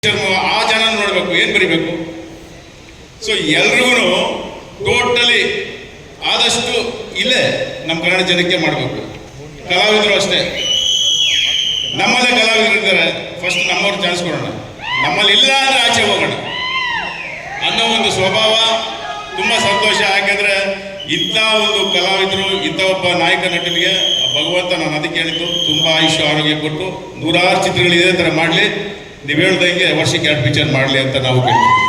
ಆ ಜನ ನೋಡಬೇಕು, ಏನು ಬರಿಬೇಕು. ಸೊ ಎಲ್ರಿಗೂ ಟೋಟಲಿ ಆದಷ್ಟು ಇಲ್ಲೇ ನಮ್ಮ ಕನ್ನಡ ಜನಕ್ಕೆ ಮಾಡಬೇಕು. ಕಲಾವಿದರು ಅಷ್ಟೇ, ನಮ್ಮಲ್ಲೇ ಕಲಾವಿದರು ಇದ್ದಾರೆ, ಫಸ್ಟ್ ನಮ್ಮವ್ರು ಚಾನ್ಸ್ ಕೊಡೋಣ, ನಮ್ಮಲ್ಲಿ ಇಲ್ಲ ಅಂದರೆ ಆಚೆ ಹೋಗೋಣ ಅನ್ನೋ ಒಂದು ಸ್ವಭಾವ ತುಂಬ ಸಂತೋಷ. ಯಾಕೆಂದರೆ ಇಂಥ ಒಂದು ಕಲಾವಿದರು, ಇಂಥ ಒಬ್ಬ ನಾಯಕ ನಟನಿಗೆ ಭಗವಂತ ನಾನು ಅದಕ್ಕೆ ಹೇಳಿದ್ದು, ತುಂಬ ಆಯುಷ್ಯ ಆರೋಗ್ಯ ಕೊಟ್ಟು ನೂರಾರು ಚಿತ್ರಗಳು ಇದೇ ಥರ ಮಾಡಲಿ, ನೀವು ಹೇಳ್ದಂಗೆ ವರ್ಷಕ್ಕೆ 2 ಪಿಕ್ಚರ್ ಮಾಡಲಿ ಅಂತ ನಾವು ಕೇಳ್ತೀವಿ.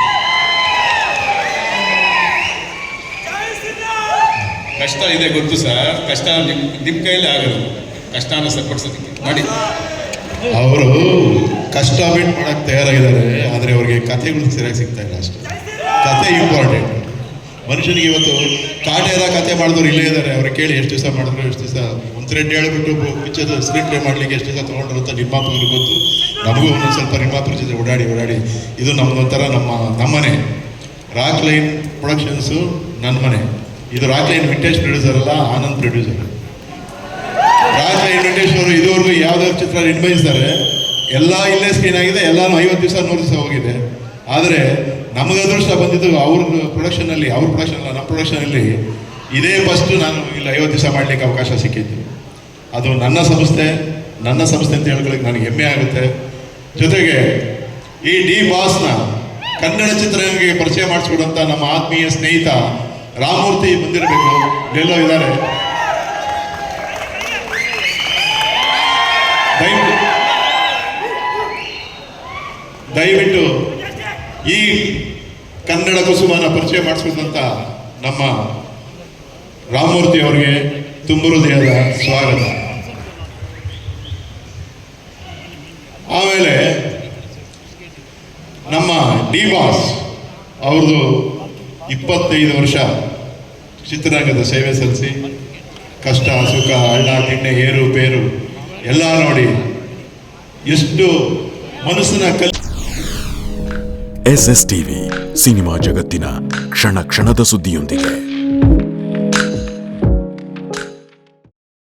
ಕಷ್ಟ ಇದೆ ಗೊತ್ತು ಸರ್, ಕಷ್ಟ ನಿಮ್ಮ ಕೈಯಲ್ಲಿ ಆಗೋದು, ಕಷ್ಟನ ಸರಿಪಡಿಸೋದಕ್ಕೆ ಮಾಡಿ. ಅವರು ಕಷ್ಟ ಬಿಟ್ಟು ಮಾಡಕ್ಕೆ ತಯಾರಾಗಿದ್ದಾರೆ, ಆದರೆ ಅವ್ರಿಗೆ ಕಥೆಗಳು ಸರಿಯಾಗಿ ಸಿಗ್ತಾ ಇಲ್ಲ ಅಷ್ಟೇ. ಕತೆ ಇಂಪಾರ್ಟೆಂಟ್. ಮನುಷ್ಯನಿಗೆ ಇವತ್ತು ಕಾಟೇರ ಕತೆ ಮಾಡಿದವ್ರು ಇಲ್ಲೇ ಇದ್ದಾರೆ, ಅವ್ರಿಗೆ ಕೇಳಿ ಎಷ್ಟು ದಿವಸ ಮಾಡಿದ್ರು, ಎಷ್ಟು ದಿವಸ ಒಂದು ಥ್ರೆಡ್ ಹೇಳ್ಬಿಟ್ಟು ಪಿಕ್ಚರ್ ಸ್ಕ್ರೀನ್ ಪ್ಲೇ ಮಾಡಲಿಕ್ಕೆ ಎಷ್ಟು ದಿವಸ ತೊಗೊಂಡ್ರು ಅಂತ ನಿರ್ಮಾಪಕರು ಗೊತ್ತು. ನಮಗೂ ಒಂದೊಂದು ಸ್ವಲ್ಪ ನಿರ್ಮಾಪಕರ ಜೊತೆ ಓಡಾಡಿ ಇದು ನಮ್ಮದೊಂಥರ ನಮ್ಮನೆ. ರಾಕ್ ಲೈನ್ ಪ್ರೊಡಕ್ಷನ್ಸು ನನ್ನ ಮನೆ. ಇದು ರಾಕ್ ಲೈನ್ ವಿಂಟೇಜ್ ಪ್ರೊಡ್ಯೂಸರ್ ಅಲ್ಲ, Anand producer. Rock line vintage ಅವರು ಇದುವರೆಗೂ ಯಾವ್ದಾದ್ರು ಚಿತ್ರ ನಿರ್ವಹಿಸ್ತಾರೆ, ಎಲ್ಲ ಇಲ್ಲೇ ಸ್ಕ್ರೀನ್ ಆಗಿದೆ, ಎಲ್ಲಾನು 50 ದಿವಸ 100 ದಿವಸ ಹೋಗಿದೆ. ಆದರೆ ನಮಗೆ ಅದೃಷ್ಟ ಬಂದಿದ್ದು ಅವ್ರ ಪ್ರೊಡಕ್ಷನಲ್ಲಿ, ನಮ್ಮ ಪ್ರೊಡಕ್ಷನಲ್ಲಿ ಇದೇ ಫಸ್ಟ್ ನಾನು ಇಲ್ಲಿ 50 ದಿವಸ ಮಾಡಲಿಕ್ಕೆ ಅವಕಾಶ ಸಿಕ್ಕಿದ್ದು. ಅದು ನನ್ನ ಸಂಸ್ಥೆ ಅಂತ ಹೇಳ್ಕೊಳ್ಳಿಕ್ಕೆ ನನಗೆ ಹೆಮ್ಮೆ ಆಗುತ್ತೆ. ಜೊತೆಗೆ ಈ ಡಿ ಬಾಸ್ನ ಕನ್ನಡ ಚಿತ್ರರಂಗಕ್ಕೆ ಪರಿಚಯ ಮಾಡಿಸ್ಕೊಡುವಂಥ ನಮ್ಮ ಆತ್ಮೀಯ ಸ್ನೇಹಿತ ರಾಮಮೂರ್ತಿ ಬಂದಿರಬೇಕು, ಎಲ್ಲೋ ಇದ್ದಾರೆ. ದಯವಿಟ್ಟು ಈ ಕನ್ನಡ ಕುಸುಮನ ಪರಿಚಯ ಮಾಡಿಸ್ಕೊಂಡಂತ ನಮ್ಮ ರಾಮಮೂರ್ತಿ ಅವರಿಗೆ ತುಂಬ ಹೃದಯದ ಸ್ವಾಗತ. ಆಮೇಲೆ ನಮ್ಮ ಡಿ ಬಾಸ್ ಅವ್ರದ್ದು 25 ವರ್ಷ ಚಿತ್ರರಂಗದ ಸೇವೆ ಸಲ್ಲಿಸಿ, ಕಷ್ಟ ಸುಖ ಹಳ್ಳ ತಿಣ್ಣೆ ಏರು ಪೇರು ಎಲ್ಲ ನೋಡಿ ಎಷ್ಟು ಮನಸ್ಸನ್ನ SS ಟಿವಿ, ಸಿನಿಮಾ ಜಗತ್ತಿನ ಕ್ಷಣ ಕ್ಷಣದ ಸುದ್ದಿಯೊಂದಿಗೆ.